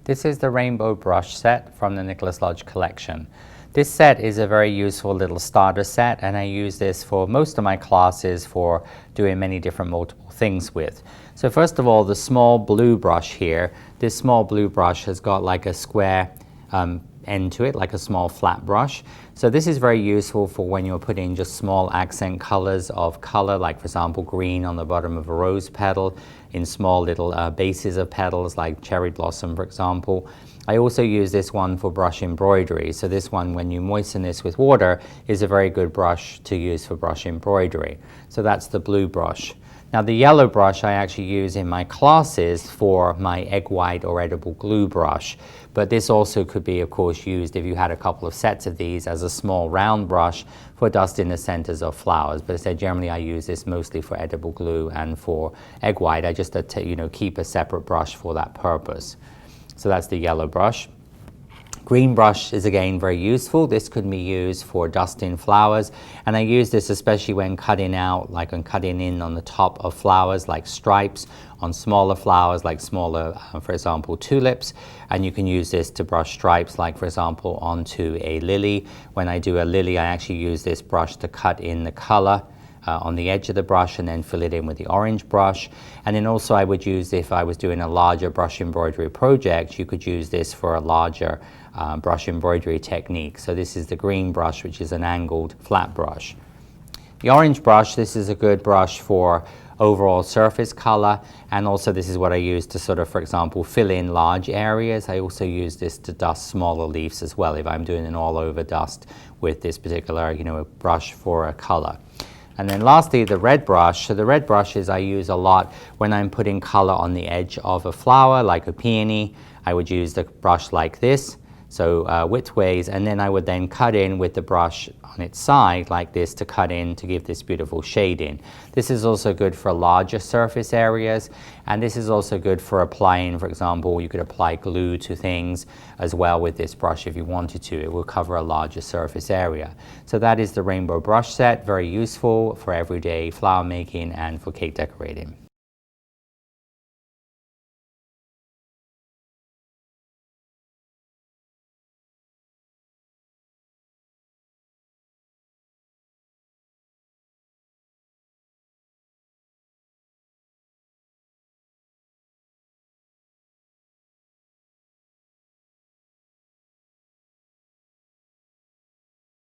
This is the rainbow brush set from the Nicholas Lodge collection. This set is a very useful little starter set, and I use this for most of my classes for doing many different multiple things with. So first of all, the small blue brush here, this small blue brush has got like a square end to it, like a small flat brush. So this is very useful for when you're putting just small accent colors of color, like for example green on the bottom of a rose petal, in small little bases of petals like cherry blossom, for example. I also use this one for brush embroidery. So this one, when you moisten this with water, is a very good brush to use for brush embroidery. So that's the blue brush. Now the yellow brush I actually use in my classes for my egg white or edible glue brush. But this also could be, of course, used if you had a couple of sets of these as a small round brush for dusting the centers of flowers. But I said generally I use this mostly for edible glue and for egg white. I just keep a separate brush for that purpose. So that's the yellow brush. Green brush is again very useful. This could be used for dusting flowers, and I use this especially when cutting out, like when cutting in on the top of flowers like stripes, on smaller flowers like smaller, for example, tulips, and you can use this to brush stripes like for example onto a lily. When I do a lily, I actually use this brush to cut in the color on the edge of the brush and then fill it in with the orange brush. And then also I would use, if I was doing a larger brush embroidery project, you could use this for a larger brush embroidery technique. So this is the green brush, which is an angled flat brush. The orange brush, this is a good brush for overall surface color, and also this is what I use to sort of, for example, fill in large areas. I also use this to dust smaller leaves as well if I'm doing an all over dust with this particular brush for a color. And then lastly, the red brush. So the red brushes I use a lot when I'm putting color on the edge of a flower, like a peony. I would use the brush like this, so widthways, and then I would then cut in with the brush on its side like this to cut in to give this beautiful shading. This is also good for larger surface areas, and this is also good for applying, for example, you could apply glue to things as well with this brush if you wanted to. It will cover a larger surface area. So that is the rainbow brush set, very useful for everyday flower making and for cake decorating.